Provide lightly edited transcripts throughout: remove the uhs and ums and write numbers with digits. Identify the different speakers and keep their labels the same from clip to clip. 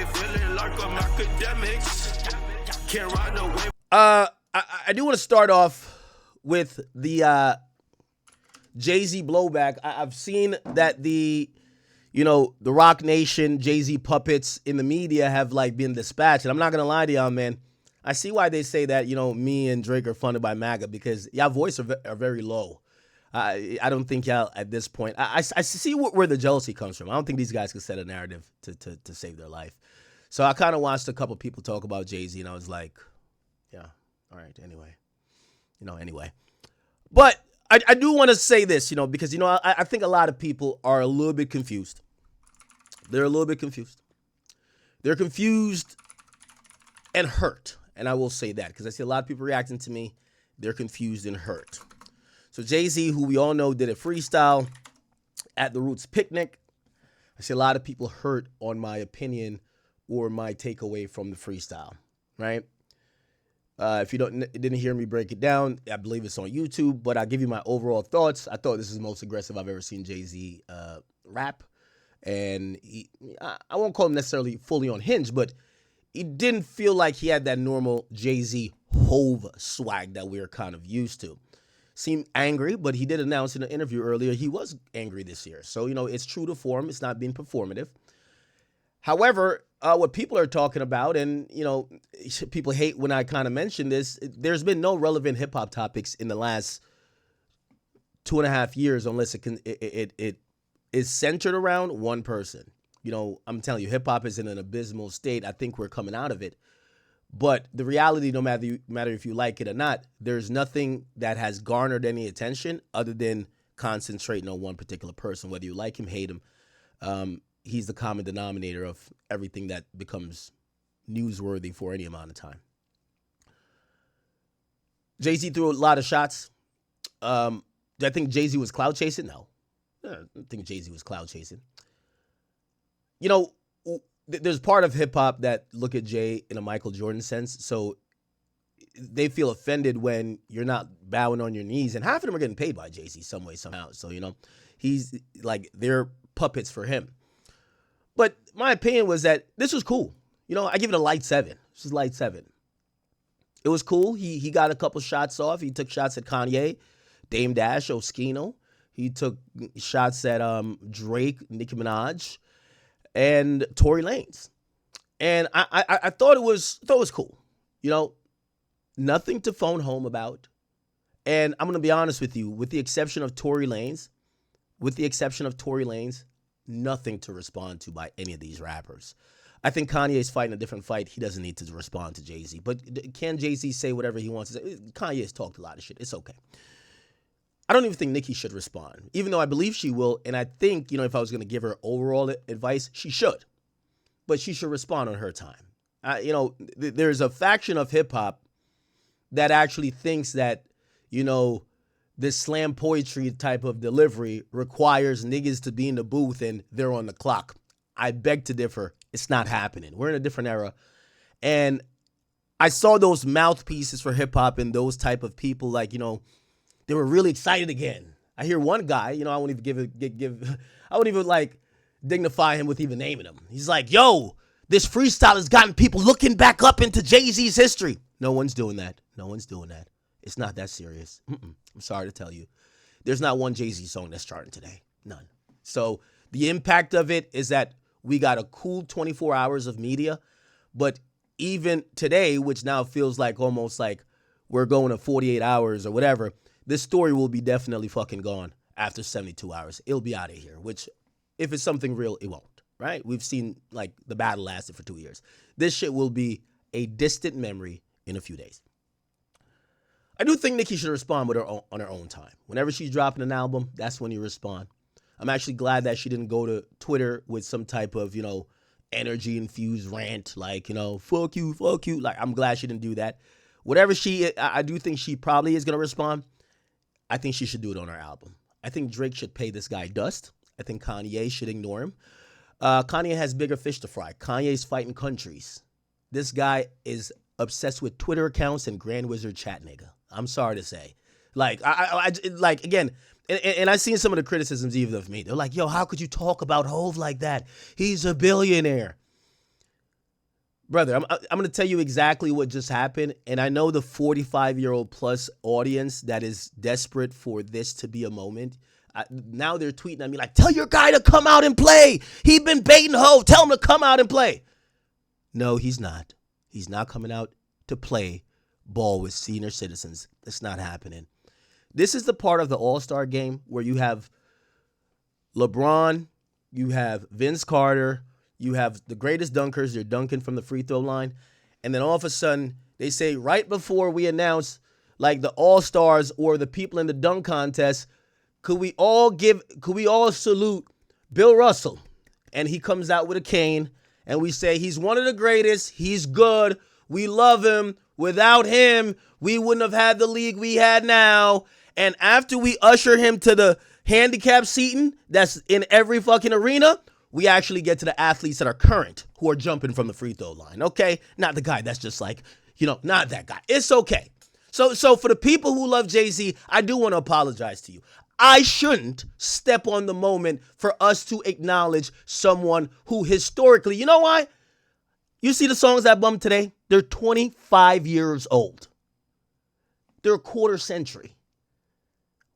Speaker 1: feeling like I'm academics. Can't ride no wave.
Speaker 2: I do want to start off with the Jay Z blowback. I've seen that the Rock Nation, Jay Z puppets in the media have like been dispatched. And I'm not gonna lie to y'all, man. I see why they say that me and Drake are funded by MAGA, because y'all voice are very low. I don't think y'all at this point. I see where the jealousy comes from. I don't think these guys can set a narrative to save their life. So I kind of watched a couple people talk about Jay Z, and I was like, yeah, all right, anyway. But I do want to say this, because, I think a lot of people are a little bit confused. They're a little bit confused. They're confused and hurt. And I will say that because I see a lot of people reacting to me. They're confused and hurt. So Jay Z, who we all know did a freestyle at the Roots picnic. I see a lot of people hurt on my opinion or my takeaway from the freestyle, right? If you didn't hear me break it down, I believe it's on YouTube, but I'll give you my overall thoughts. I thought this is the most aggressive I've ever seen Jay Z rap. And I won't call him necessarily fully unhinged, but he didn't feel like he had that normal Jay Z Hove swag that we're kind of used to. Seemed angry, but he did announce in an interview earlier he was angry this year. So, it's true to form. It's not being performative. However, what people are talking about, and, people hate when I kind of mention this, there's been no relevant hip-hop topics in the last 2.5 years unless it is centered around one person. I'm telling you, hip-hop is in an abysmal state. I think we're coming out of it. But the reality, no matter if you like it or not, there's nothing that has garnered any attention other than concentrating on one particular person, whether you like him, hate him. He's the common denominator of everything that becomes newsworthy for any amount of time. Jay Z threw a lot of shots. Do I think Jay Z was cloud chasing? No. I don't think Jay Z was cloud chasing. There's part of hip hop that look at Jay in a Michael Jordan sense. So they feel offended when you're not bowing on your knees. And half of them are getting paid by Jay Z some way, somehow. So, he's like, they're puppets for him. But my opinion was that this was cool. I give it a light 7. This is light 7. It was cool. He got a couple shots off. He took shots at Kanye, Dame Dash, Oskino. He took shots at Drake, Nicki Minaj, and Tory Lanez. And I thought it was cool. Nothing to phone home about. And I'm going to be honest with you, with the exception of Tory Lanez, nothing to respond to by any of these rappers. I think Kanye's fighting a different fight. He doesn't need to respond to Jay Z. But can Jay Z say whatever he wants to say? Kanye has talked a lot of shit. It's okay. I don't even think Nicki should respond, even though I believe she will. And I think, if I was going to give her overall advice, she should. But she should respond on her time. There's a faction of hip hop that actually thinks that, this slam poetry type of delivery requires niggas to be in the booth and they're on the clock. I beg to differ. It's not happening. We're in a different era. And I saw those mouthpieces for hip hop and those type of people like, they were really excited again. I hear one guy, I won't even I won't even like dignify him with even naming him. He's like, yo, this freestyle has gotten people looking back up into Jay Z's history. No one's doing that. It's not that serious. I'm sorry to tell you. There's not one Jay Z song that's charting today. None. So the impact of it is that we got a cool 24 hours of media. But even today, which now feels like almost like we're going to 48 hours or whatever, this story will be definitely fucking gone after 72 hours. It'll be out of here, which if it's something real, it won't, right? We've seen like the battle lasted for 2 years. This shit will be a distant memory in a few days. I do think Nicki should respond with on her own time. Whenever she's dropping an album, that's when you respond. I'm actually glad that she didn't go to Twitter with some type of, energy-infused rant like, fuck you. Like, I'm glad she didn't do that. Whatever I do think she probably is going to respond. I think she should do it on her album. I think Drake should pay this guy dust. I think Kanye should ignore him. Kanye has bigger fish to fry. Kanye's fighting countries. This guy is obsessed with Twitter accounts and Grand Wizard chat nigga. I'm sorry to say. Like, I like, again, and I've seen some of the criticisms even of me. They're like, yo, how could you talk about Hove like that? He's a billionaire. Brother, I'm going to tell you exactly what just happened. And I know the 45-year-old plus audience that is desperate for this to be a moment. Now they're tweeting at me like, tell your guy to come out and play. He been baiting Ho. Tell him to come out and play. No, he's not. He's not coming out to play ball with senior citizens. It's not happening. This is the part of the All-Star game where you have LeBron, you have Vince Carter, you have the greatest dunkers. They're dunking from the free throw line. And then all of a sudden, they say right before we announce like the All-Stars or the people in the dunk contest, could we all salute Bill Russell? And he comes out with a cane and we say he's one of the greatest. He's good. We love him. Without him, we wouldn't have had the league we had now. And after we usher him to the handicap seating that's in every fucking arena, we actually get to the athletes that are current who are jumping from the free throw line, okay? Not the guy that's just like, not that guy. It's okay. So for the people who love Jay Z, I do want to apologize to you. I shouldn't step on the moment for us to acknowledge someone who historically, you know why? You see the songs that bumped today? They're 25 years old. They're a quarter century.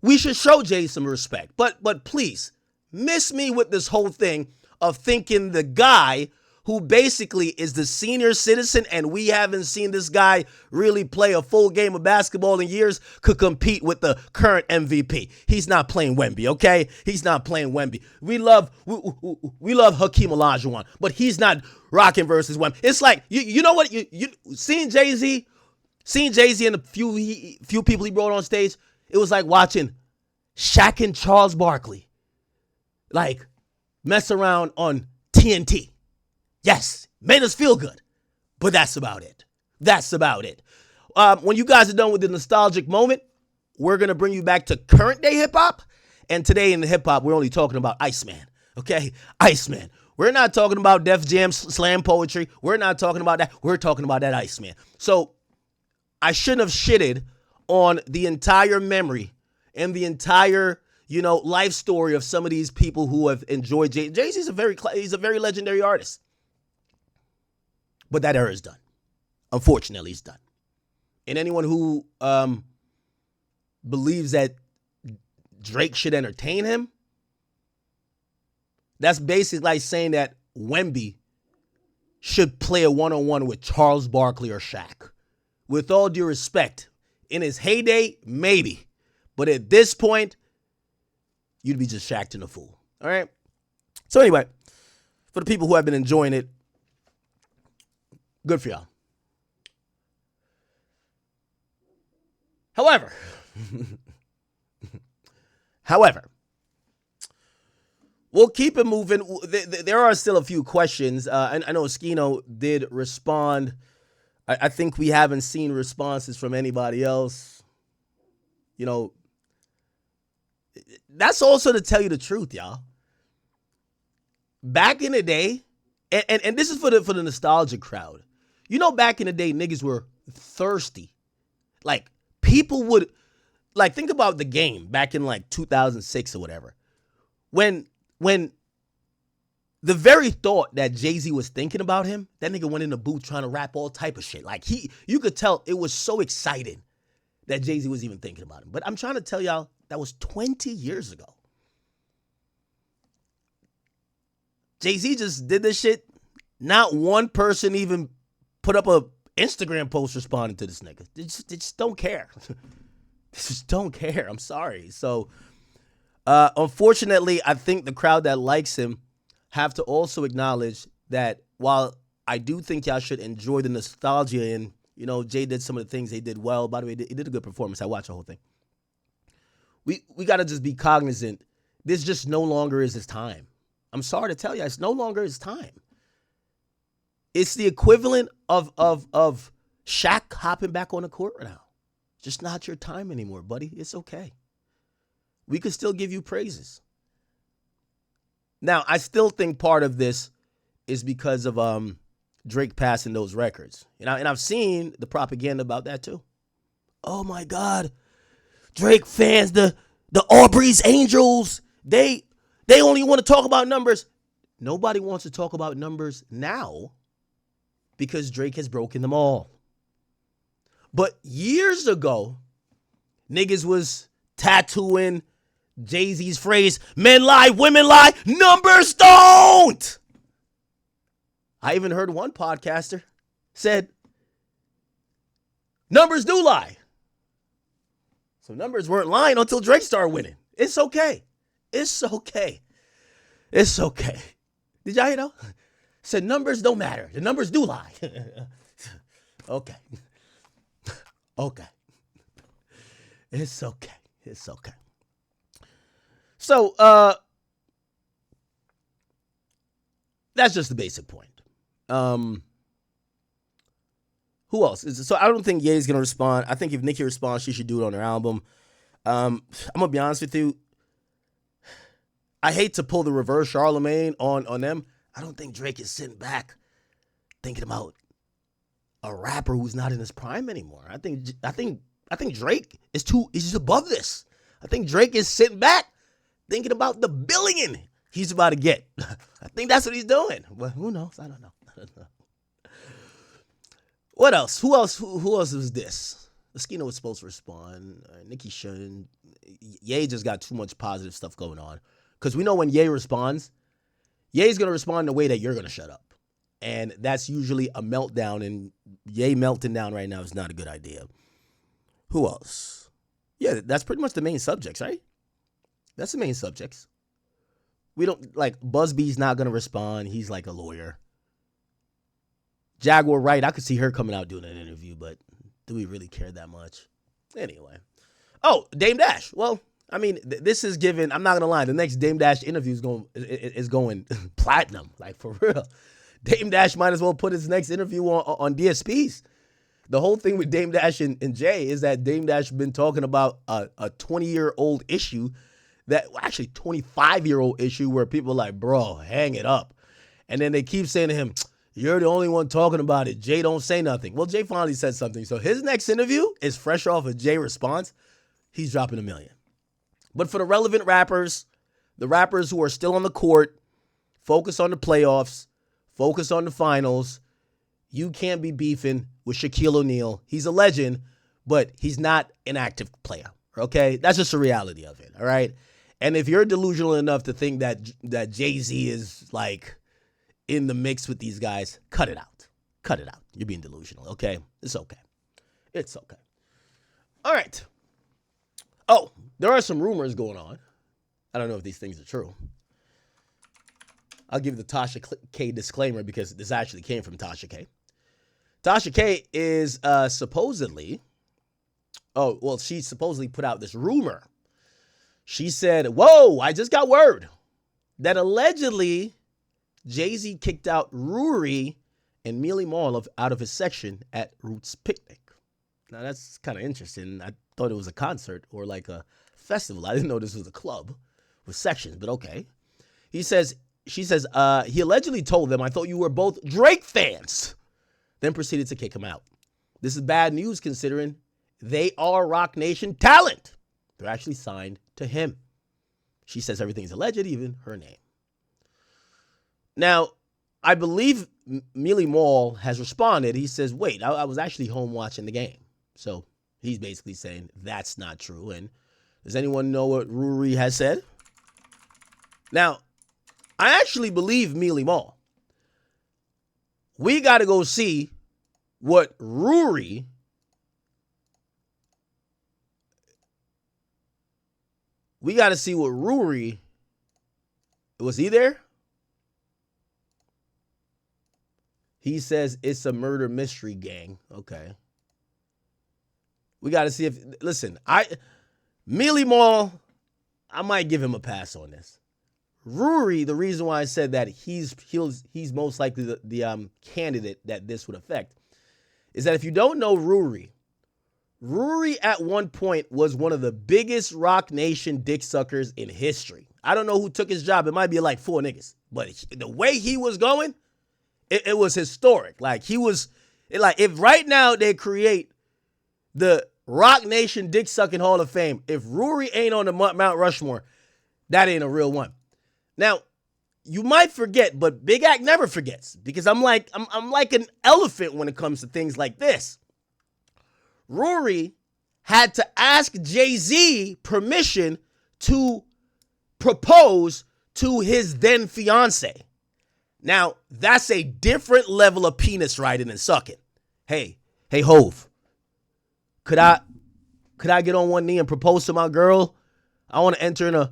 Speaker 2: We should show Jay some respect. But please, miss me with this whole thing of thinking the guy who basically is the senior citizen and we haven't seen this guy really play a full game of basketball in years could compete with the current MVP. He's not playing Wemby, okay? He's not playing Wemby. We love Hakeem Olajuwon, but he's not rocking versus Wemby. It's like, you know what? You seeing Jay Z and the few people he brought on stage, it was like watching Shaq and Charles Barkley like mess around on TNT. Yes, made us feel good, but that's about it. When you guys are done with the nostalgic moment, we're going to bring you back to current day hip hop. And today in the hip hop, we're only talking about Iceman, okay? Iceman. We're not talking about Def Jam slam poetry. We're not talking about that. We're talking about that Iceman. So I shouldn't have shitted on the entire memory and the entire, life story of some of these people who have enjoyed Jay. Jay-Z's he's a very legendary artist. But that era is done. Unfortunately, it's done. And anyone who believes that Drake should entertain him, that's basically like saying that Wemby should play a one-on-one with Charles Barkley or Shaq. With all due respect, in his heyday, maybe. But at this point, you'd be just Shaq and a fool. All right? So anyway, for the people who have been enjoying it, good for y'all. However, we'll keep it moving. There are still a few questions. I know Eskino did respond. I think we haven't seen responses from anybody else. That's also to tell you the truth, y'all. Back in the day, and this is for the nostalgic crowd. Back in the day, niggas were thirsty. Like, people would, like, think about the game back in, like, 2006 or whatever. When the very thought that Jay-Z was thinking about him, that nigga went in the booth trying to rap all type of shit. Like, you could tell it was so exciting that Jay-Z was even thinking about him. But I'm trying to tell y'all, that was 20 years ago. Jay-Z just did this shit. Not one person even put up a Instagram post responding to this nigga. They just don't care. They just don't care. I'm sorry. So, unfortunately, I think the crowd that likes him have to also acknowledge that while I do think y'all should enjoy the nostalgia and, Jay did some of the things they did well. By the way, he did a good performance. I watched the whole thing. We got to just be cognizant. This just no longer is his time. I'm sorry to tell you, it's no longer his time. It's the equivalent of Shaq hopping back on the court now. Just not your time anymore, buddy. It's okay. We could still give you praises. Now, I still think part of this is because of Drake passing those records. And I've seen the propaganda about that too. Oh my God. Drake fans, the Aubrey's Angels, they only want to talk about numbers. Nobody wants to talk about numbers now because Drake has broken them all. But years ago, niggas was tattooing Jay Z's phrase, men lie, women lie, numbers don't. I even heard one podcaster said, numbers do lie. So numbers weren't lying until Drake started winning. It's okay. It's okay. It's okay. Did y'all hear though? Said numbers don't matter. The numbers do lie. Okay. Okay. It's okay. It's okay. So, that's just the basic point. Who else? So I don't think Ye's gonna respond. I think if Nicki responds, she should do it on her album. I'm gonna be honest with you. I hate to pull the reverse Charlemagne on them. I don't think Drake is sitting back thinking about a rapper who's not in his prime anymore. I think Drake is he's above this. I think Drake is sitting back thinking about the billion he's about to get. I think that's what he's doing. Well, who knows? I don't know. What else? Who else was this? Eskino was supposed to respond. Nicki shouldn't. Ye just got too much positive stuff going on. Because we know when Ye responds, Ye's going to respond in a way that you're going to shut up. And that's usually a meltdown. And Ye melting down right now is not a good idea. Who else? Yeah, that's pretty much the main subjects, right? That's the main subjects. We don't, like, Busby's not going to respond. He's like a lawyer. Jaguar Wright, I could see her coming out doing an interview, but do we really care that much? Anyway. Oh, Dame Dash. Well, I mean, this is given, I'm not going to lie, the next Dame Dash interview is going platinum, like for real. Dame Dash might as well put his next interview on DSPs. The whole thing with Dame Dash and Jay is that Dame Dash has been talking about a 20-year-old issue, that actually 25-year-old issue where people are like, bro, hang it up. And then they keep saying to him, you're the only one talking about it. Jay don't say nothing. Well, Jay finally said something. So his next interview is fresh off of Jay response. He's dropping $1 million. But for the relevant rappers, the rappers who are still on the court, focus on the playoffs, focus on the finals. You can't be beefing with Shaquille O'Neal. He's a legend, but he's not an active player. Okay? That's just the reality of it. All right? And if you're delusional enough to think that Jay Z is like in the mix with these guys, cut it out. Cut it out. You're being delusional, okay? It's okay. It's okay. All right. Oh, there are some rumors going on. I don't know if these things are true. I'll give the Tasha K disclaimer because this actually came from Tasha K. Tasha K is supposedly, she supposedly put out this rumor. She said, whoa, I just got word that allegedly Jay Z kicked out Rory and Mealy Mall out of his section at Roots Picnic. Now that's kind of interesting. I thought it was a concert or like a festival. I didn't know this was a club with sections, but okay. She says, he allegedly told them, I thought you were both Drake fans, then proceeded to kick him out. This is bad news considering they are Rock Nation talent. They're actually signed to him. She says everything's alleged, even her name. Now, I believe Mealy Mall has responded. He says, wait, I was actually home watching the game. So he's basically saying that's not true. And does anyone know what Rory has said? Now, I actually believe Mealy Mall. We got to go see what Rory was he there? He says it's a murder mystery gang. Okay. We got to see Mealy Mall, I might give him a pass on this. Rory, the reason why I said that he's most likely the candidate that this would affect is that if you don't know Rory at one point was one of the biggest Rock Nation dick suckers in history. I don't know who took his job. It might be like 4 niggas. But the way he was going, it was historic. Like if right now they create the Rock Nation Dick Sucking Hall of Fame, if Rory ain't on the Mount Rushmore, that ain't a real one. Now, you might forget, but Big Act never forgets because I'm like an elephant when it comes to things like this. Rory had to ask Jay Z permission to propose to his then fiance. Now, that's a different level of penis riding and sucking. Hey, Hove, could I get on one knee and propose to my girl? I want to enter in a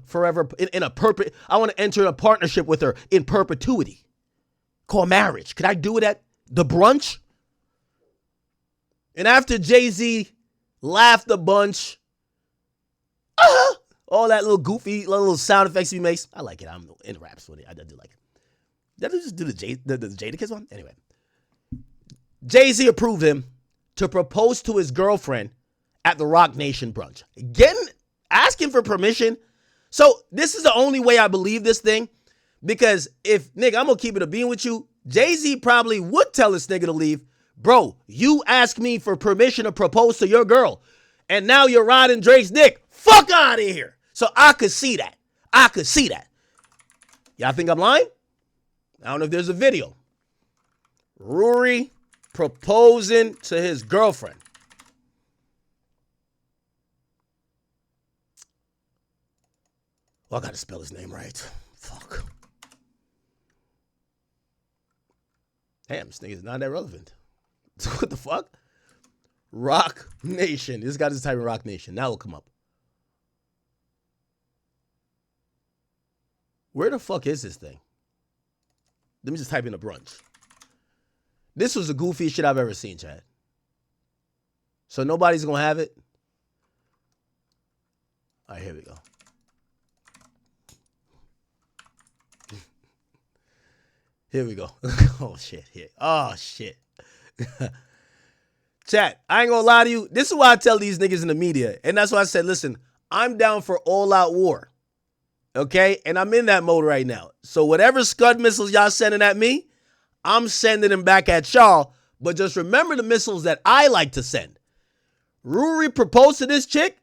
Speaker 2: I want to enter in a partnership with her in perpetuity. Called marriage. Could I do it at the brunch? And after Jay-Z laughed a bunch, all that little goofy little sound effects he makes, I like it. I'm in raps with it. I do like it. Did I just do the Jadakiss one? Anyway. Jay-Z approved him to propose to his girlfriend at the Rock Nation brunch. Asking for permission. So this is the only way I believe this thing. Because if, nigga, I'm going to keep it a bean with you. Jay-Z probably would tell this nigga to leave. Bro, you asked me for permission to propose to your girl. And now you're riding Drake's dick. Fuck out of here. So I could see that. Y'all think I'm lying? I don't know if there's a video. Rory proposing to his girlfriend. Well, I gotta spell his name right. Fuck. Damn, this nigga's not that relevant. What the fuck? Rock Nation. This guy just typing Rock Nation. Now it'll come up. Where the fuck is this thing? Let me just type in a brunch. This was the goofiest shit I've ever seen, Chad. So nobody's gonna have it. All right, here we go. Here we go. Oh, shit. Here. Oh, shit. Chat, I ain't gonna lie to you. This is why I tell these niggas in the media. And that's why I said, listen, I'm down for all-out war. Okay? And I'm in that mode right now. So whatever Scud missiles y'all sending at me, I'm sending them back at y'all. But just remember the missiles that I like to send. Rory proposed to this chick,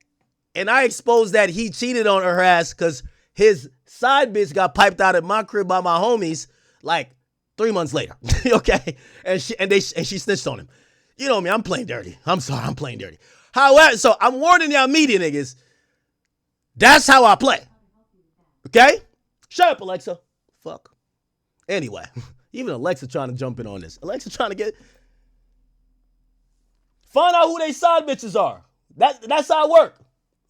Speaker 2: and I exposed that he cheated on her ass because his side bitch got piped out at my crib by my homies like 3 months later. Okay? And she snitched on him. You know me, I'm playing dirty. I'm sorry, I'm playing dirty. However, so I'm warning y'all media niggas, that's how I play. Okay? Shut up, Alexa. Fuck. Anyway, even Alexa trying to jump in on this. Alexa trying to find out who they side bitches are. That's how it work.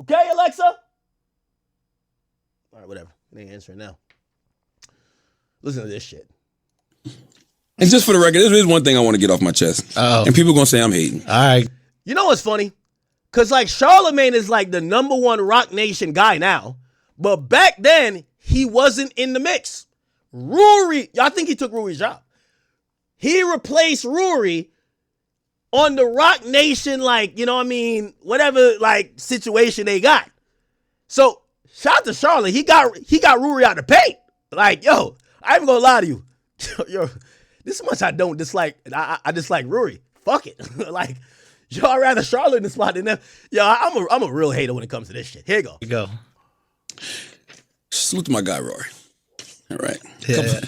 Speaker 2: Okay, Alexa? All right, whatever. They ain't answering now. Listen to this shit.
Speaker 3: And just for the record, there's one thing I want to get off my chest. And people going to say I'm hating.
Speaker 2: All right. You know what's funny? Because, like, Charlamagne is, like, the #1 Rock Nation guy now. But back then, he wasn't in the mix. Rory, y'all think he took Rory's job. He replaced Rory on the Rock Nation, like, you know what I mean, whatever, like, situation they got. So, shout out to Charlotte. He got Rory out the paint. Like, yo, I ain't gonna lie to you. Yo, this much I don't dislike. I dislike Rory. Fuck it. Like, yo, I'd rather Charlotte in the spot than them. Yo, I'm a real hater when it comes to this shit. Here you go.
Speaker 4: Here you go.
Speaker 3: Salute to my guy, Rory. All right.
Speaker 4: Yeah.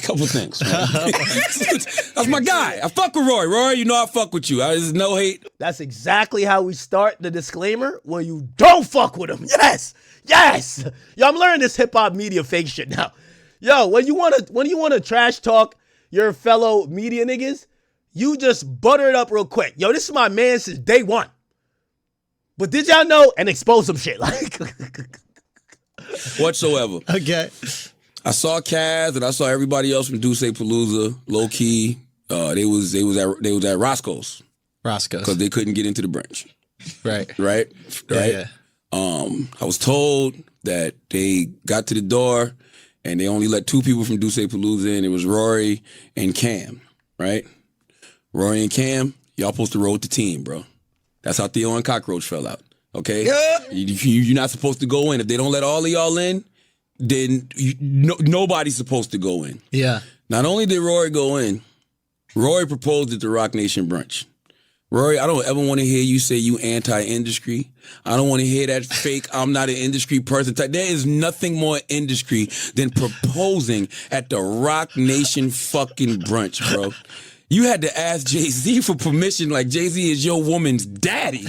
Speaker 3: Couple things. That's my guy. I fuck with Rory. Rory, you know I fuck with you. There's no hate.
Speaker 2: That's exactly how we start the disclaimer when you don't fuck with him. Yes. Yes. Yo, I'm learning this hip-hop media fake shit now. Yo, when you wanna trash talk your fellow media niggas, you just butter it up real quick. Yo, this is my man since day one. But did y'all know and expose some shit like
Speaker 3: whatsoever.
Speaker 4: Okay.
Speaker 3: I saw Kaz and I saw everybody else from Duce Palooza, low key. They was at Roscoe's because they couldn't get into the branch.
Speaker 4: Right.
Speaker 3: Right.
Speaker 4: Yeah.
Speaker 3: I was told that they got to the door and they only let 2 people from Duce Palooza in. It was Rory and Cam. Right. Rory and Cam, y'all supposed to roll with the team, bro. That's how Theo and Cockroach fell out. Okay. Yeah. You're not supposed to go in if they don't let all of y'all in. Then nobody's supposed to go in.
Speaker 4: Yeah.
Speaker 3: Not only did Rory go in, Rory proposed at the Rock Nation brunch. Rory, I don't ever want to hear you say you anti-industry. I don't want to hear that fake, I'm not an industry person type. There is nothing more industry than proposing at the Rock Nation fucking brunch, bro. You had to ask Jay Z for permission, like Jay Z is your woman's daddy.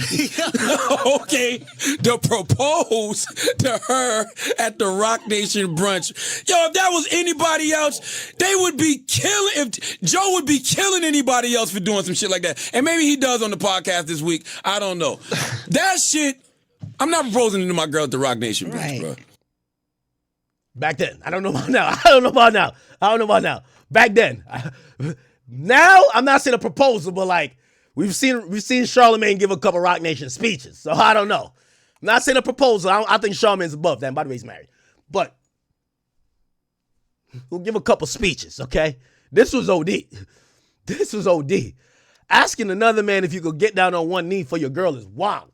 Speaker 3: Okay, to propose to her at the Rock Nation brunch. Yo, if that was anybody else, they would be killing. If Joe would be killing anybody else for doing some shit like that, and maybe he does on the podcast this week. I don't know. That shit. I'm not proposing to my girl at the Rock Nation brunch, bro.
Speaker 2: Back then, I don't know about now. I don't know about now. Back then. Now, I'm not saying a proposal, but like we've seen Charlemagne give a couple Rock Nation speeches, so I don't know. I'm not saying a proposal. I think Charlemagne's above that. And by the way, he's married, but we'll give a couple speeches, okay? This was OD. This was OD. Asking another man if you could get down on one knee for your girl is wild.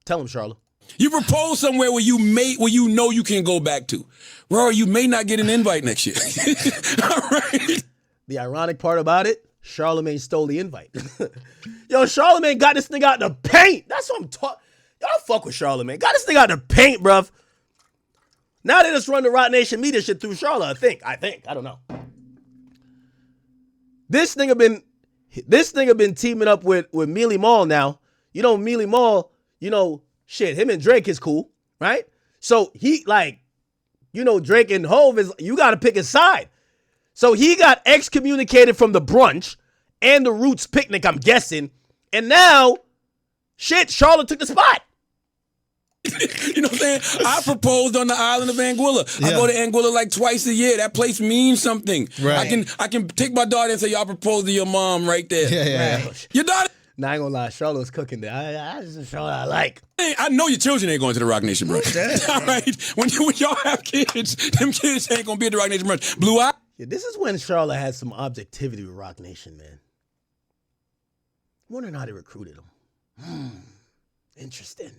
Speaker 2: Tell him, Charlotte.
Speaker 3: You propose somewhere where you know you can go back to. Rory, you may not get an invite next year. All right.
Speaker 2: The ironic part about it, Charlemagne stole the invite. Yo, Charlemagne got this thing out in the paint. That's what I'm talking. Y'all fuck with Charlemagne. Got this thing out in the paint, bruv. Now they just run the Rock Nation media shit through Charlotte, I think. I don't know. This nigga been teaming up with Mealy Mall now. You know, Mealy Mall, shit, him and Drake is cool, right? So he Drake and Hove you gotta pick his side. So he got excommunicated from the brunch and the Roots picnic, I'm guessing. And now, shit, Charlotte took the spot.
Speaker 3: You know what I'm saying? I proposed on the island of Anguilla. Yeah. I go to Anguilla like twice a year. That place means something. Right. I can take my daughter and say, y'all proposed to your mom right there.
Speaker 2: Yeah.
Speaker 3: Right. Your daughter.
Speaker 2: Nah, I ain't gonna lie. Charlotte was cooking there. I just Charlotte I like.
Speaker 3: Hey, I know your children ain't going to the Rock Nation brunch. All right? When y'all have kids, them kids ain't gonna be at the Rock Nation brunch. Blue Eye.
Speaker 2: Yeah, this is when Charlotte had some objectivity with Rock Nation, man. Wondering how they recruited him. Interesting.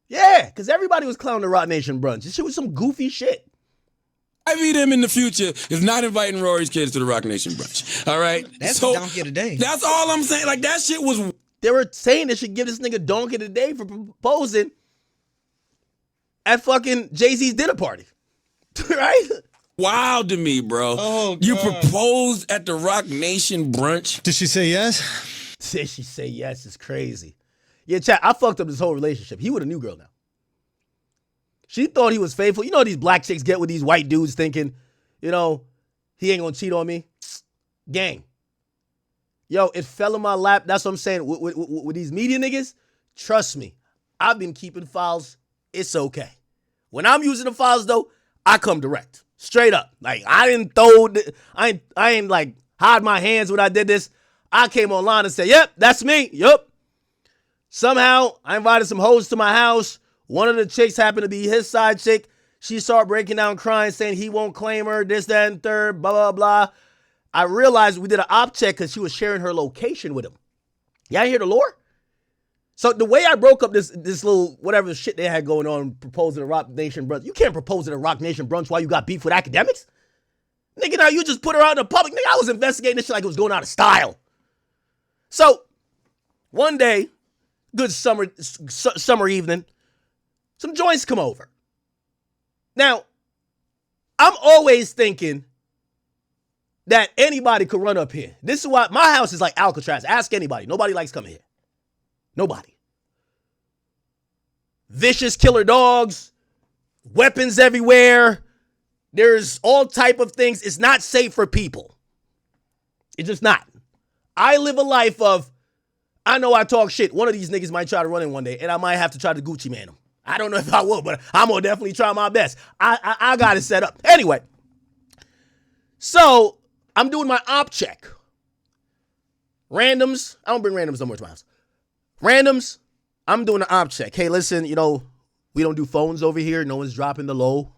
Speaker 2: Yeah, because everybody was clowning the Rock Nation brunch. This shit was some goofy shit.
Speaker 3: I mean, them in the future is not inviting Rory's kids to the Rock Nation brunch. All right?
Speaker 4: That's a donkey of the day.
Speaker 3: That's all I'm saying. Like, that shit was...
Speaker 2: They were saying they should give this nigga donkey of the day for proposing at fucking Jay Z's dinner party. Right?
Speaker 3: Wild to me, bro.
Speaker 4: Oh, God.
Speaker 3: You proposed at the Rock Nation brunch.
Speaker 4: Did she say yes?
Speaker 2: Did she say yes? It's crazy. Yeah, chat, I fucked up this whole relationship. He with a new girl now. She thought he was faithful. You know these black chicks get with these white dudes thinking, he ain't gonna cheat on me. Gang. Yo, it fell in my lap. That's what I'm saying. With these media niggas, trust me, I've been keeping files. It's okay. When I'm using the files, though, I come direct. Straight up. Like, I didn't I ain't like hide my hands when I did this. I came online and said, yep, that's me. Yep. Somehow, I invited some hoes to my house. One of the chicks happened to be his side chick. She started breaking down crying, saying he won't claim her, this, that, and third, blah, blah, blah. I realized we did an op check because she was sharing her location with him. Y'all hear the lore? So the way I broke up this little whatever shit they had going on, proposing a Rock Nation brunch. You can't propose at a Rock Nation brunch while you got beef with Akademiks. Nigga, now you just put her out in the public. Nigga, I was investigating this shit like it was going out of style. So one day, good summer evening, some joints come over. Now, I'm always thinking that anybody could run up here. This is why my house is like Alcatraz. Ask anybody. Nobody likes coming here. Nobody. Vicious killer dogs, weapons everywhere. There's all type of things. It's not safe for people. It's just not. I live a life of, I know I talk shit. One of these niggas might try to run in one day, and I might have to try to Gucci man him. I don't know if I will, but I'm going to definitely try my best. I got it set up. Anyway, so I'm doing my op check. Randoms. I don't bring randoms no more to my house. Randoms. I'm doing an op check. Hey, listen, we don't do phones over here. No one's dropping the low.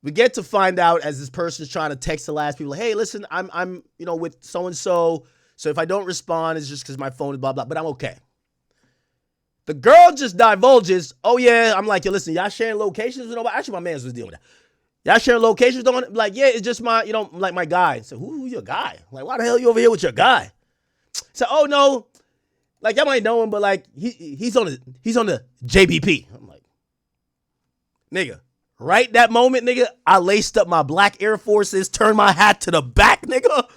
Speaker 2: We get to find out as this person is trying to text the last people, hey, listen, I'm with so-and-so. So if I don't respond, it's just because my phone is blah, blah, but I'm okay. The girl just divulges, oh, yeah. I'm like, yo, listen, y'all sharing locations with nobody? Actually, my man was dealing with that. Y'all sharing locations? Don't like, yeah, it's just my, like my guy. So who your guy? Like, why the hell you over here with your guy? So, oh no, like y'all might know him, but like he's on the JBP. I'm like, nigga, right that moment, nigga, I laced up my black Air Forces, turned my hat to the back, nigga,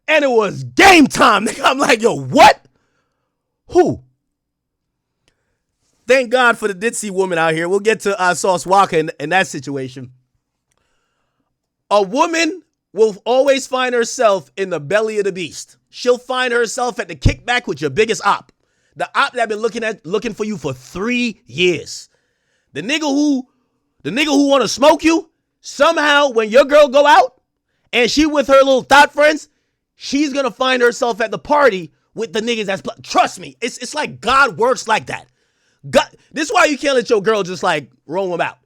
Speaker 2: and it was game time, nigga. I'm like, yo, what? Who? Thank God for the ditzy woman out here. We'll get to Sauce Walker in that situation. A woman will always find herself in the belly of the beast. She'll find herself at the kickback with your biggest op. The op that been looking for you for 3 years. The nigga who want to smoke you, somehow when your girl go out and she with her little thought friends, she's going to find herself at the party with the niggas that's, trust me, it's like God works like that. God, this is why you can't let your girl just like roam them out.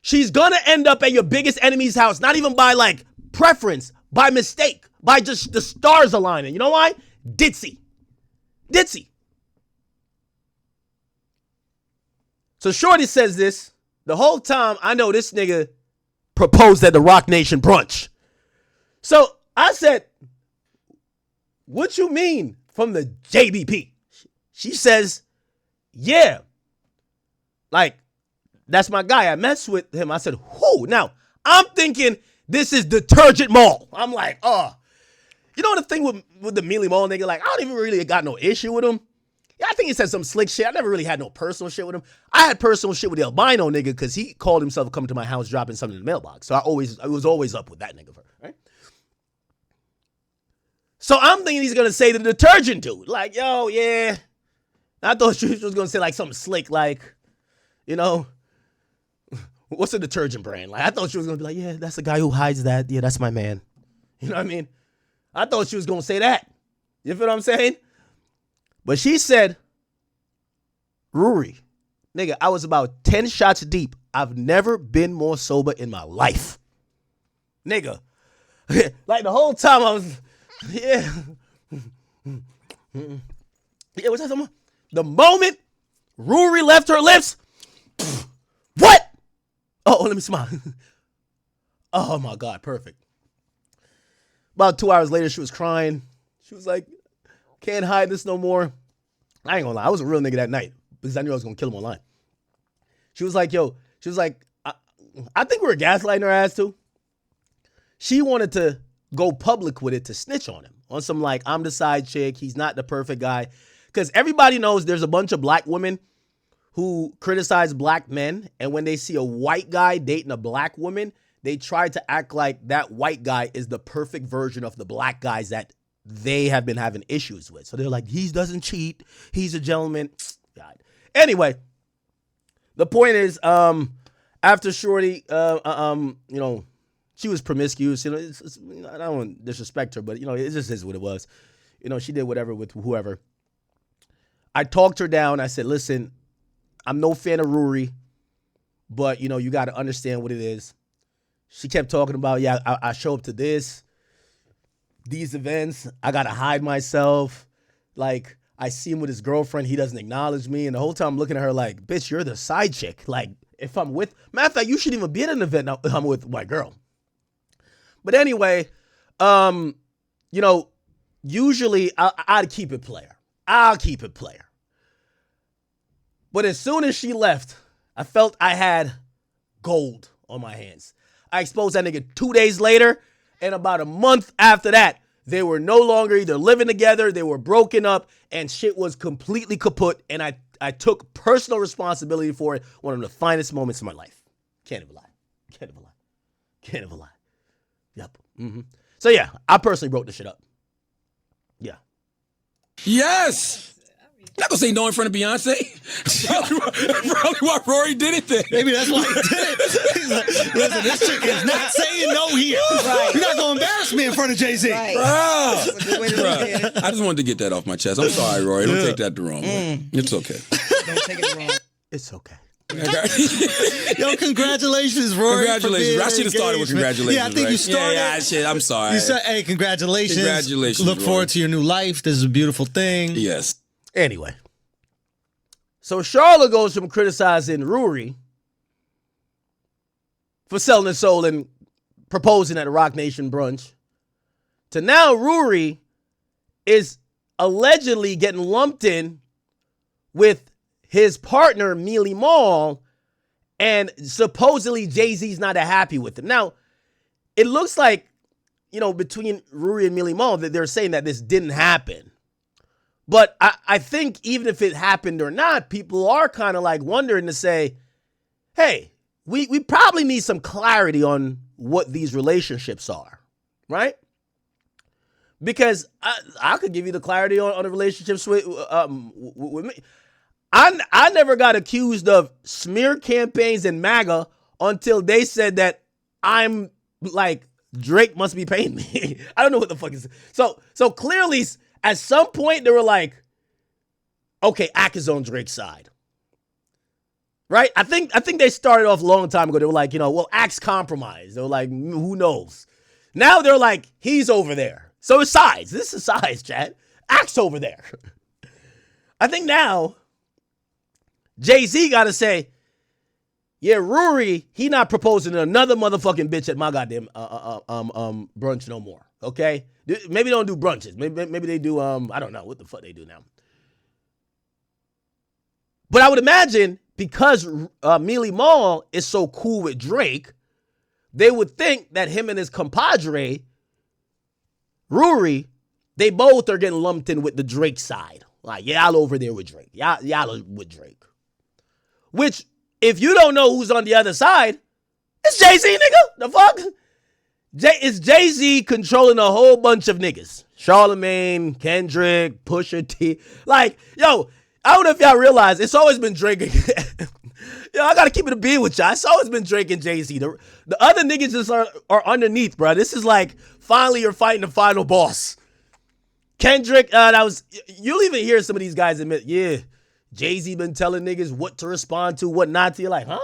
Speaker 2: She's going to end up at your biggest enemy's house, not even by like preference, by mistake, by just the stars aligning. You know why? Ditzy. So Shorty says this. The whole time I know this nigga proposed at the Rock Nation brunch. So I said, what you mean from the JBP? She says, yeah. Like, that's my guy. I messed with him. I said, who? Now, I'm thinking this is Detergent Mall. I'm like, oh. You know the thing with the Mealy Mall nigga? Like, I don't even really got no issue with him. Yeah, I think he said some slick shit. I never really had no personal shit with him. I had personal shit with the albino nigga because he called himself coming to my house dropping something in the mailbox. So I was always up with that nigga, right? So I'm thinking he's going to say the detergent dude. Like, yo, yeah. I thought she was going to say like something slick like, what's a detergent brand? Like, I thought she was going to be like, yeah, that's the guy who hides that. Yeah, that's my man. You know what I mean? I thought she was going to say that. You feel what I'm saying? But she said, Rory, nigga, I was about 10 shots deep. I've never been more sober in my life. Nigga. Like the whole time I was, yeah. Yeah, what's that talking about? The moment Rory left her lips, what? Oh, let me smile. Oh my God, perfect. About 2 hours later, she was crying. She was like, can't hide this no more. I ain't gonna lie. I was a real nigga that night because I knew I was gonna kill him online. She was like, I think we were gaslighting her ass too. She wanted to go public with it to snitch on him. On some like, I'm the side chick. He's not the perfect guy. Because everybody knows there's a bunch of black women who criticize black men. And when they see a white guy dating a black woman, they try to act like that white guy is the perfect version of the black guys that they have been having issues with. So they're like, he doesn't cheat. He's a gentleman. God. Anyway, the point is, after Shorty, she was promiscuous. I don't want to disrespect her, but, it just is what it was. She did whatever with whoever. I talked her down. I said, listen, I'm no fan of Rory, but, you got to understand what it is. She kept talking about, yeah, I show up to these events, I gotta hide myself. Like, I see him with his girlfriend, he doesn't acknowledge me. And the whole time I'm looking at her like, bitch, you're the side chick. Like, if I'm with, matter of fact, you shouldn't even be at an event if I'm with my girl. But anyway, usually I'd keep it player. I'll keep it player. But as soon as she left, I felt I had gold on my hands. I exposed that nigga 2 days later. And about a month after that, they were no longer either living together, they were broken up, and shit was completely kaput. And I took personal responsibility for it. One of the finest moments of my life. Can't even lie. Yep. Mm-hmm. So yeah, I personally broke this shit up. Yeah.
Speaker 3: Yes! Not gonna say no in front of Beyonce. Probably why Rory did it then.
Speaker 4: Maybe that's why he did it. He's like, listen, this chick is not saying no here. Right. You're not gonna embarrass me in front of Jay Z. Right.
Speaker 3: I just wanted to get that off my chest. I'm sorry, Rory. Don't take that the wrong way. It's okay.
Speaker 4: Don't take it wrong.
Speaker 2: It's okay.
Speaker 4: Yo, congratulations, Rory.
Speaker 3: Congratulations. I should have started with congratulations.
Speaker 4: Yeah, I think you started.
Speaker 3: Yeah, shit. I'm sorry.
Speaker 4: You said, hey, congratulations.
Speaker 3: Congratulations.
Speaker 4: Look
Speaker 3: Rory.
Speaker 4: forward to your new life. This is a beautiful thing.
Speaker 3: Yes.
Speaker 2: Anyway. So Charlotte goes from criticizing Rory for selling his soul and proposing at a Rock Nation brunch, to now Rory is allegedly getting lumped in with his partner, Mealy Mall, and supposedly Jay-Z's not that happy with him. Now, it looks like, between Rory and Mealy Mall, that they're saying that this didn't happen. But I think even if it happened or not, people are kind of like wondering to say, hey, we probably need some clarity on what these relationships are, right? Because I could give you the clarity on the relationships with me. I never got accused of smear campaigns and MAGA until they said that I'm like, Drake must be paying me. I don't know what the fuck is. So clearly at some point they were like, okay, Ak is on Drake's side. Right? I think they started off a long time ago. They were like, well, Ak's compromised. They were like, who knows? Now they're like, he's over there. So it's sides. This is sides, chat. Ak's over there. I think now Jay Z got to say, yeah, Rory, he not proposing to another motherfucking bitch at my goddamn brunch no more. Okay, maybe they don't do brunches. Maybe they do I don't know what the fuck they do now. But I would imagine because Mealy Mall is so cool with Drake, they would think that him and his compadre Rory, they both are getting lumped in with the Drake side. Like, y'all over there with Drake. Y'all with Drake. Which, if you don't know who's on the other side, it's Jay Z, nigga. The fuck? It's Jay Z controlling a whole bunch of niggas. Charlamagne, Kendrick, Pusha T. Like, yo, I don't know if y'all realize, it's always been Drake. Yo, I gotta keep it a beat with y'all. It's always been Drake and Jay Z. The other niggas just are underneath, bro. This is like, finally you're fighting the final boss. Kendrick, you'll even hear some of these guys admit, yeah, Jay Z been telling niggas what to respond to, what not to. You're like, huh?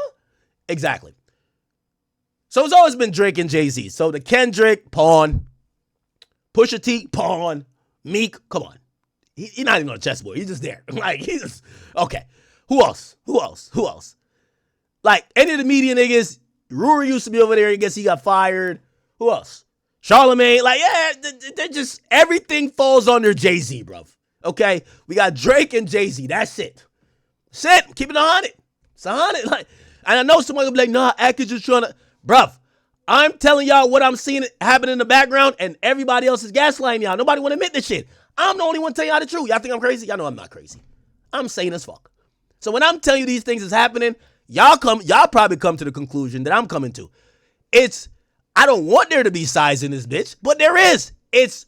Speaker 2: Exactly. So it's always been Drake and Jay Z. So the Kendrick, pawn. Pusha T, pawn. Meek, come on. He's not even on a chessboard. He's just there. Like, he's just, okay. Who else? Like, any of the media niggas, Rory used to be over there. I guess he got fired. Who else? Charlamagne. Like, yeah, they're just, everything falls under Jay Z, bro. Okay? We got Drake and Jay Z. That's it. That's it. Keep it 100. It's 100. Like, and I know someone will be like, nah, Ak is just trying to, bruv. I'm telling y'all what I'm seeing happen in the background, and everybody else is gaslighting y'all. Nobody want to admit this shit. I'm the only one telling y'all the truth. Y'all think I'm crazy? Y'all know I'm not crazy. I'm sane as fuck. So when I'm telling you these things is happening, y'all probably come to the conclusion that I'm coming to. I don't want there to be size in this bitch, but there is. It's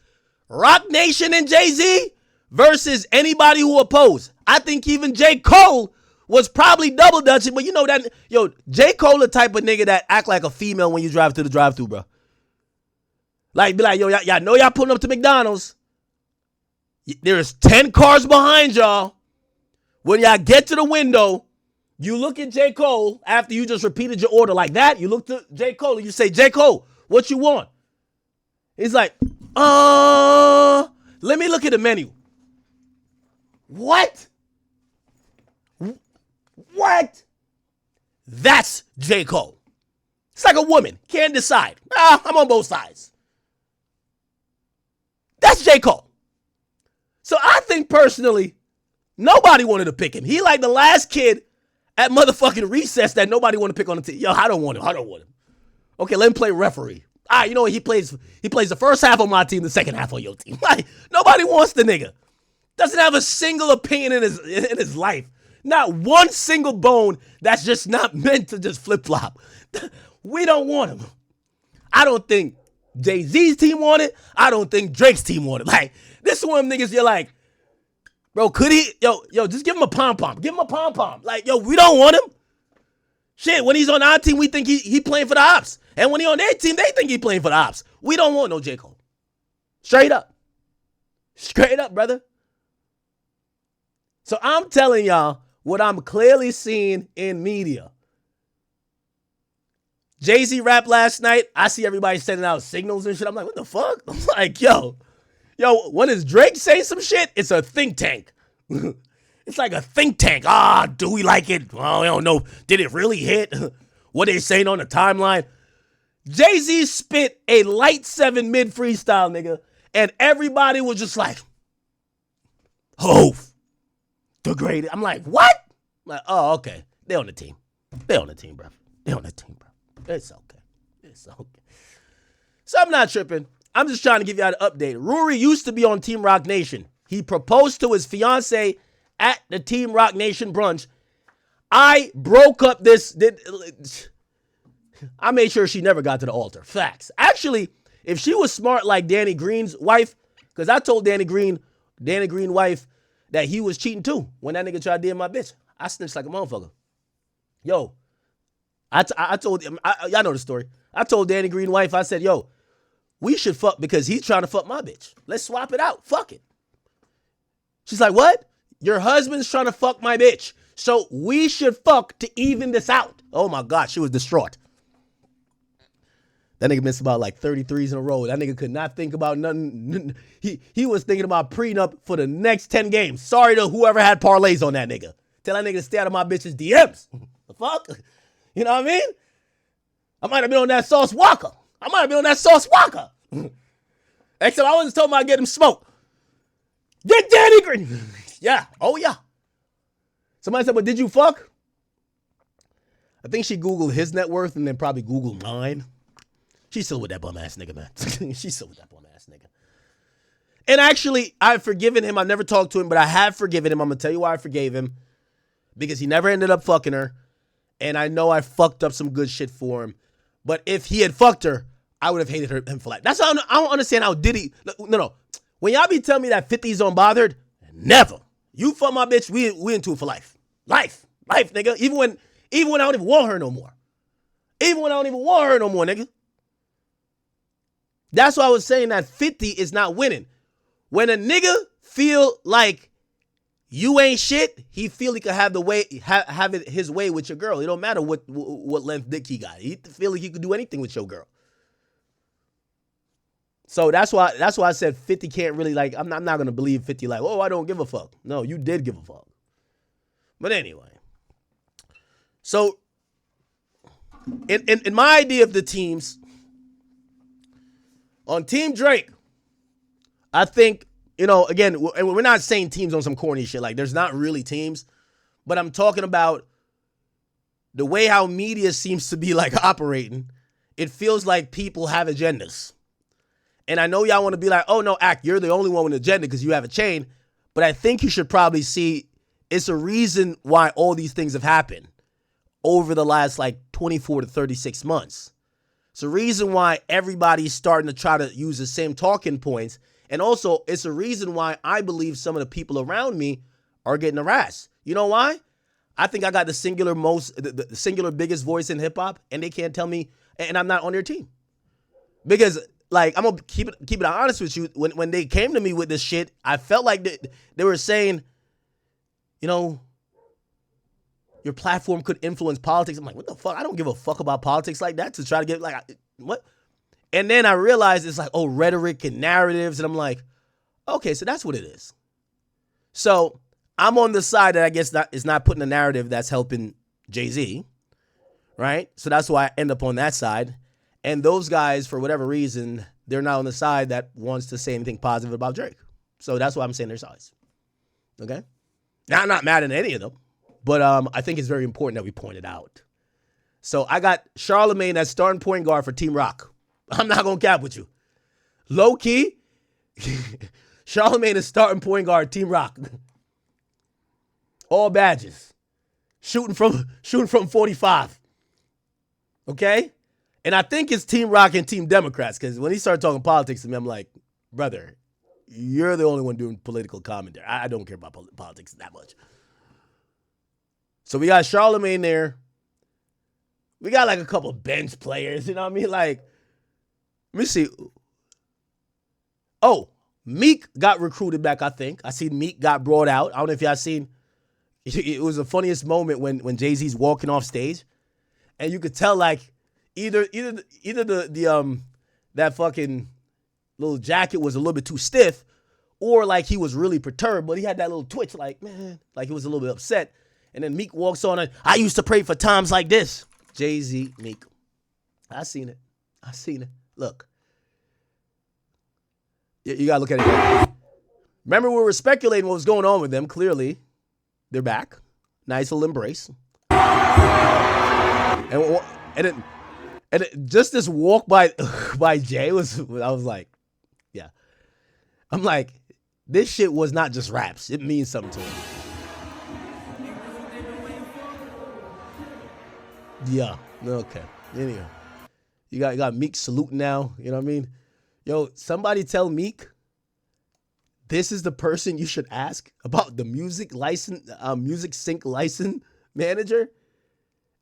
Speaker 2: Rock Nation and Jay Z versus anybody who oppose. I think even J. Cole was probably double dutching, but you know that, J. Cole the type of nigga that act like a female when you drive to the drive-thru, bro. Like, be like, yo, y'all know y'all pulling up to McDonald's. There's 10 cars behind y'all. When y'all get to the window, you look at J. Cole after you just repeated your order like that. You look to J. Cole and you say, J. Cole, what you want? He's like, let me look at the menu. What? That's J. Cole. It's like a woman. Can't decide. I'm on both sides. That's J. Cole. So I think personally, nobody wanted to pick him. He like the last kid at motherfucking recess that nobody wanted to pick on the team. Yo, I don't want him. Okay, let him play referee. All right, you know what? He plays the first half on my team, the second half on your team. Like, nobody wants the nigga. Doesn't have a single opinion in his life. Not one single bone that's just not meant to just flip-flop. We don't want him. I don't think Jay Z's team want it. I don't think Drake's team want it. Like, this is one of them niggas you're like, bro, could he? Yo, just give him a pom-pom. Give him a pom-pom. Like, yo, we don't want him. Shit, when he's on our team, we think he playing for the ops. And when he on their team, they think he playing for the ops. We don't want no J. Cole. Straight up. Straight up, brother. So I'm telling y'all what I'm clearly seeing in media. Jay Z rap last night. I see everybody sending out signals and shit. I'm like, what the fuck? I'm like, yo, when is Drake saying some shit? It's a think tank. It's like a think tank. Do we like it? Well, I don't know. Did it really hit? what they saying on the timeline. Jay Z spit a light 7 mid freestyle, nigga, and everybody was just like, Hove, the greatest. I'm like, what? I'm like, oh, okay. They on the team. They on the team, bro. They on the team, bro. It's okay. It's okay. So I'm not tripping. I'm just trying to give you an update. Rory used to be on Team Rock Nation. He proposed to his fiance at the Team Rock Nation brunch. I broke up this. I made sure she never got to the altar. Facts. Actually, if she was smart like Danny Green's wife, because I told Danny Green wife, that he was cheating too when that nigga tried to DM my bitch. I snitched like a motherfucker. Yo, I told him, y'all know the story. I told Danny Green wife, I said, yo, we should fuck because he's trying to fuck my bitch. Let's swap it out. Fuck it. She's like, what? Your husband's trying to fuck my bitch. So we should fuck to even this out. Oh my God, she was distraught. That nigga missed about like 33s in a row. That nigga could not think about nothing. He was thinking about prenup for the next 10 games. Sorry to whoever had parlays on that nigga. Tell that nigga to stay out of my bitch's DMs. The fuck? You know what I mean? I might have been on that Sauce Walker. Except I wasn't told him I'd get him smoke. Get Danny Green. Yeah. Oh, yeah. Somebody said, but did you fuck? I think she Googled his net worth and then probably Googled mine. She's still with that bum ass nigga, man. She's still with that bum ass nigga. And actually, I've forgiven him. I've never talked to him, but I have forgiven him. I'm going to tell you why I forgave him. Because he never ended up fucking her. And I know I fucked up some good shit for him. But if he had fucked her, I would have hated him for life. That's how I don't understand how Diddy. No. When y'all be telling me that 50's unbothered, never. You fuck my bitch, we into it for life. Life, nigga. Even when I don't even want her no more. Nigga. That's why I was saying that 50 is not winning. When a nigga feel like you ain't shit, he feel he could have it his way with your girl. It don't matter what length dick he got. He feel like he could do anything with your girl. So that's why I said 50 can't really like. I'm not gonna believe 50 like, oh, I don't give a fuck. No, you did give a fuck. But anyway, so in my idea of the teams, on Team Drake, I think, again, we're not saying teams on some corny shit. Like, there's not really teams. But I'm talking about the way how media seems to be, like, operating. It feels like people have agendas. And I know y'all want to be like, oh, no, Ak, you're the only one with an agenda because you have a chain. But I think you should probably see it's a reason why all these things have happened over the last, 24 to 36 months. It's a reason why everybody's starting to try to use the same talking points. And also, it's a reason why I believe some of the people around me are getting harassed. You know why? I think I got the singular biggest voice in hip hop, and they can't tell me, and I'm not on their team. Because, I'm going to keep it honest with you. When they came to me with this shit, I felt like they were saying, your platform could influence politics. I'm like, what the fuck? I don't give a fuck about politics like that to try to get, what? And then I realized it's rhetoric and narratives. And I'm like, okay, so that's what it is. So I'm on the side that I guess is not putting a narrative that's helping Jay Z, right? So that's why I end up on that side. And those guys, for whatever reason, they're not on the side that wants to say anything positive about Drake. So that's why I'm saying their sides. Okay? Now, I'm not mad at any of them. But I think it's very important that we point it out. So I got Charlemagne as starting point guard for Team Rock. I'm not going to cap with you. Low key, Charlemagne is starting point guard, Team Rock. All badges. Shooting from 45. Okay? And I think it's Team Rock and Team Democrats, because when he started talking politics to me, I'm like, brother, you're the only one doing political commentary. I don't care about politics that much. So we got Charlemagne there. We got a couple bench players, you know what I mean? Let me see. Oh, Meek got recruited back, I think. I see Meek got brought out. I don't know if y'all seen. It was the funniest moment when Jay Z's walking off stage, and you could tell either that fucking little jacket was a little bit too stiff, or he was really perturbed, but he had that little twitch, man, he was a little bit upset. And then Meek walks on and I used to pray for times like this. Jay Z, Meek. I seen it. Look, you gotta look at it. Remember, we were speculating what was going on with them. Clearly, they're back. Nice little embrace. And just this walk by Jay I was like, yeah. I'm like, this shit was not just raps. It means something to him. Yeah. Okay. Anyhow, you got Meek saluting now. You know what I mean? Yo, somebody tell Meek this is the person you should ask about the music sync license manager.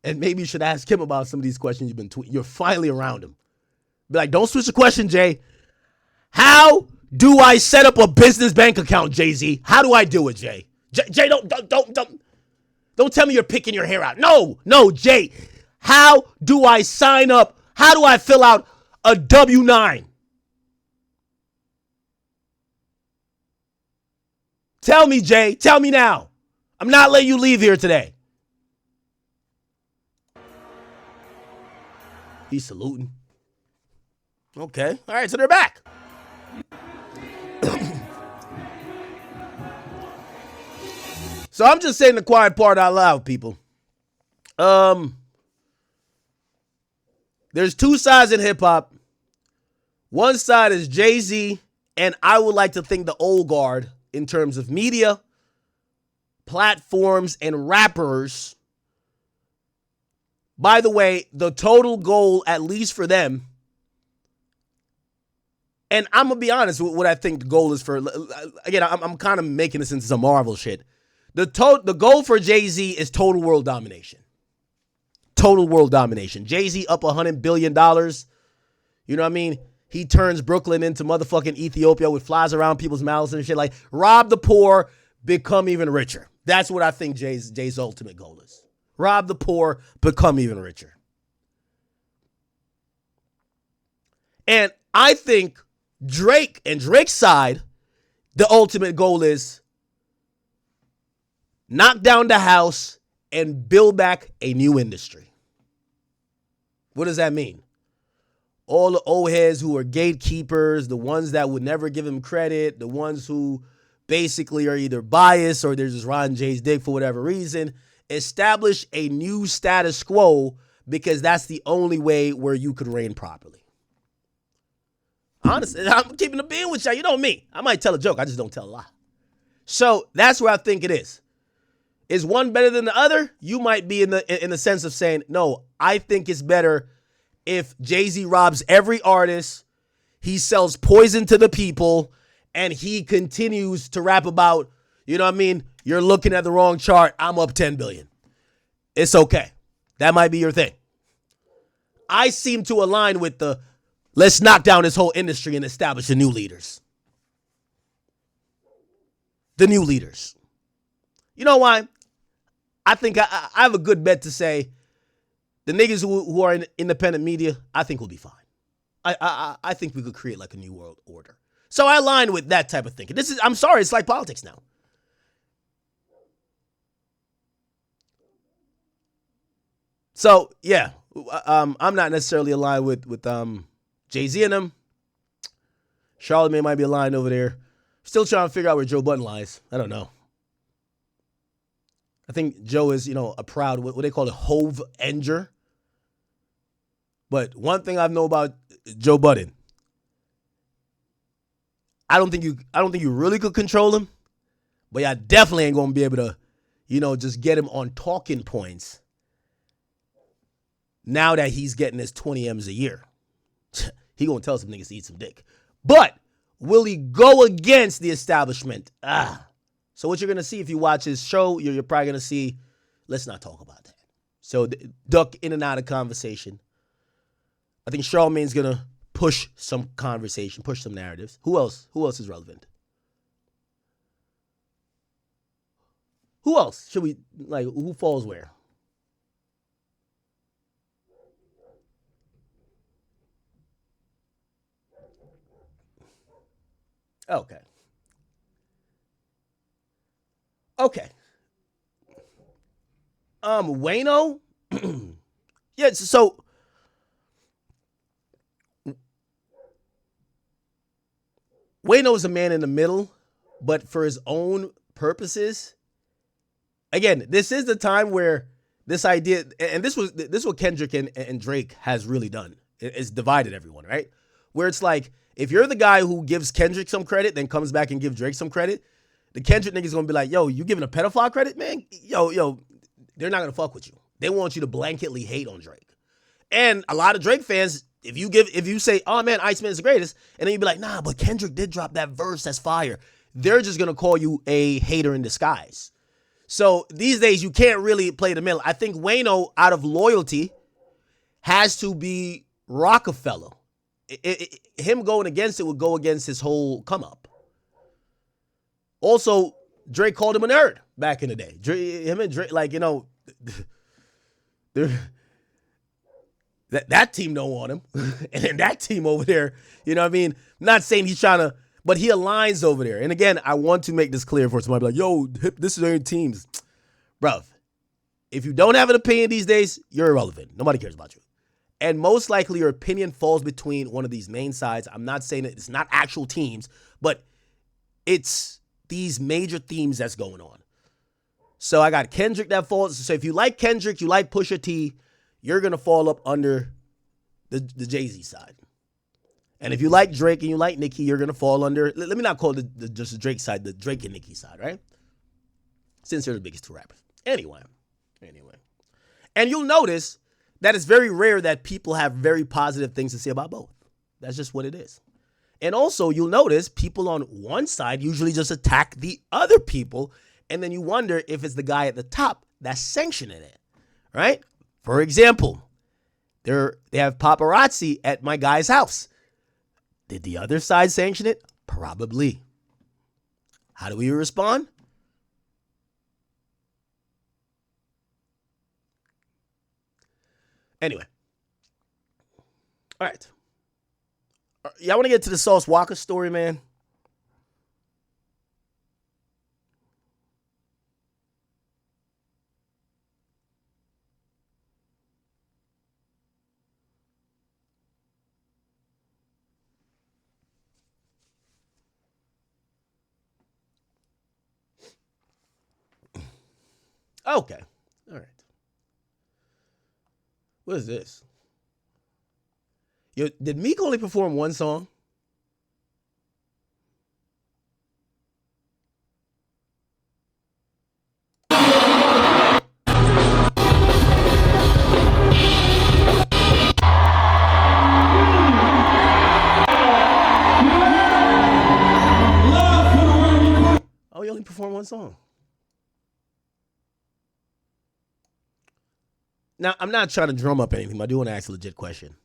Speaker 2: And maybe you should ask him about some of these questions you've been tweeting. You're finally around him. Be like, don't switch the question, Jay. How do I set up a business bank account, Jay-Z? How do I do it, Jay? Jay, don't tell me you're picking your hair out. No, Jay. How do I sign up? How do I fill out a W-9? Tell me, Jay. Tell me now. I'm not letting you leave here today. He's saluting. Okay. All right, so they're back. So I'm just saying the quiet part out loud, people. There's two sides in hip-hop. One side is Jay-Z, and I would like to think the old guard in terms of media, platforms, and rappers. By the way, the total goal, at least for them, and I'm going to be honest with what I think the goal is for, again, I'm kind of making this into some Marvel shit. The goal for Jay-Z is total world domination. Total world domination. Jay-Z up $100 billion. You know what I mean? He turns Brooklyn into motherfucking Ethiopia with flies around people's mouths and shit. Like, rob the poor, become even richer. That's what I think Jay's ultimate goal is. Rob the poor, become even richer. And I think Drake and Drake's side, the ultimate goal is knock down the house and build back a new industry. What does that mean? All the old heads who are gatekeepers, the ones that would never give him credit, the ones who basically are either biased or they're just riding Jay's dick for whatever reason, establish a new status quo because that's the only way where you could reign properly. Honestly, I'm keeping the being with y'all. You know me. I might tell a joke. I just don't tell a lie. So that's where I think it is. Is one better than the other? You might be in the sense of saying, no, I think it's better if Jay-Z robs every artist, he sells poison to the people, and he continues to rap about, you know what I mean? You're looking at the wrong chart. I'm up 10 billion. It's okay. That might be your thing. I seem to align with the let's knock down this whole industry and establish the new leaders. The new leaders. You know why? I think I have a good bet to say the niggas who are in independent media, I think will be fine. I think we could create like a new world order. So I align with that type of thinking. I'm sorry, it's like politics now. So yeah, I'm not necessarily aligned with Jay-Z and them. Charlamagne might be aligned over there. Still trying to figure out where Joe Budden lies. I don't know. I think Joe is, a proud, what they call a Hove-enger. But one thing I know about Joe Budden, I don't think you really could control him, but I definitely ain't gonna be able to, just get him on talking points. Now that he's getting his 20 M's a year, he gonna tell some niggas to eat some dick. But will he go against the establishment? So what you're going to see if you watch his show, you're probably going to see, let's not talk about that. So duck in and out of conversation. I think Charlamagne's going to push some conversation, push some narratives. Who else is relevant? Who else should we, who falls where? Okay. Wayno, Yeah, so Wayno's a man in the middle, but for his own purposes, again, this is the time where this idea, and this is what Kendrick and Drake has really done. It's divided everyone, right? Where it's like, if you're the guy who gives Kendrick some credit, then comes back and gives Drake some credit, the Kendrick niggas gonna be like, yo, you giving a pedophile credit, man? Yo, they're not gonna fuck with you. They want you to blanketly hate on Drake. And a lot of Drake fans, if you say, oh man, Iceman's the greatest, and then you be like, nah, but Kendrick did drop that verse that's fire, they're just gonna call you a hater in disguise. So these days you can't really play the middle. I think Wayno, out of loyalty, has to be Rockefeller. Him going against it would go against his whole come up. Also, Drake called him a nerd back in the day. Him and Drake, like, that team don't want him. And then that team over there, you know what I mean? Not saying he's trying to, but he aligns over there. And again, I want to make this clear for somebody like, yo, this is their teams. Bruv, if you don't have an opinion these days, you're irrelevant. Nobody cares about you. And most likely your opinion falls between one of these main sides. I'm not saying that it's not actual teams, but it's these major themes that's going on. So I got Kendrick that falls. So if you like Kendrick, you like Pusha T, you're going to fall up under the Jay Z side. And if you like Drake and you like Nicki, you're going to fall under, let me not call it just the Drake side, the Drake and Nicki side, right? Since they're the biggest two rappers. Anyway. And you'll notice that it's very rare that people have very positive things to say about both. That's just what it is. And also, you'll notice people on one side usually just attack the other people, and then you wonder if it's the guy at the top that's sanctioning it, right? For example, they have paparazzi at my guy's house. Did the other side sanction it? Probably. How do we respond? Anyway. All right. Y'all want to get to the Sauce Walker story, man? Okay. All right. What is this? Yo, did Meek only perform one song? Oh, he only performed one song. Now, I'm not trying to drum up anything, but I do want to ask a legit question.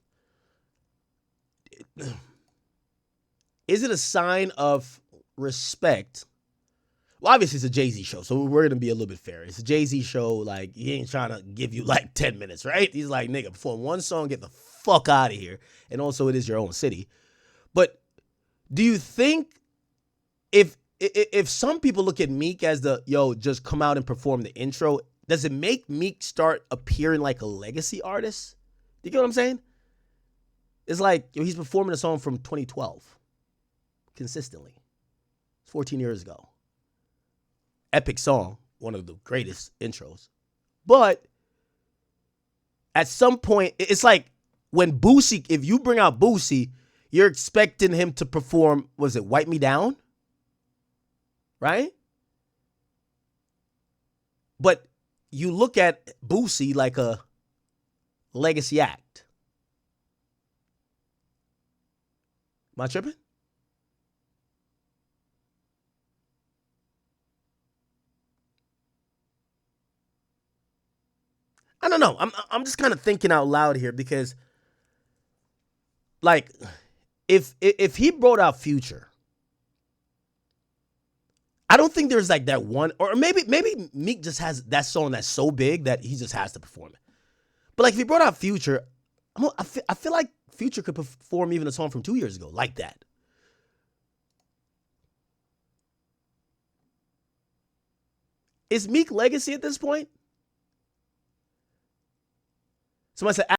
Speaker 2: Is it a sign of respect? Well, obviously, it's a Jay Z show, so we're going to be a little bit fair. It's a Jay Z show. Like, he ain't trying to give you like 10 minutes, right? He's like, nigga, perform one song, get the fuck out of here. And also, it is your own city. But do you think if some people look at Meek as just come out and perform the intro, does it make Meek start appearing like a legacy artist? You get what I'm saying? It's like he's performing a song from 2012 consistently. It's 14 years ago. Epic song, one of the greatest intros. But at some point, it's like when Boosie, if you bring out Boosie, you're expecting him to perform, was it Wipe Me Down? Right? But you look at Boosie like a legacy act. Am I tripping? I don't know. I'm just kind of thinking out loud here because, like, if he brought out Future, I don't think there's like that one, or maybe Meek just has that song that's so big that he just has to perform it. But like if he brought out Future, I feel like Future could perform even a song from 2 years ago like that. Is Meek legacy at this point? Somebody said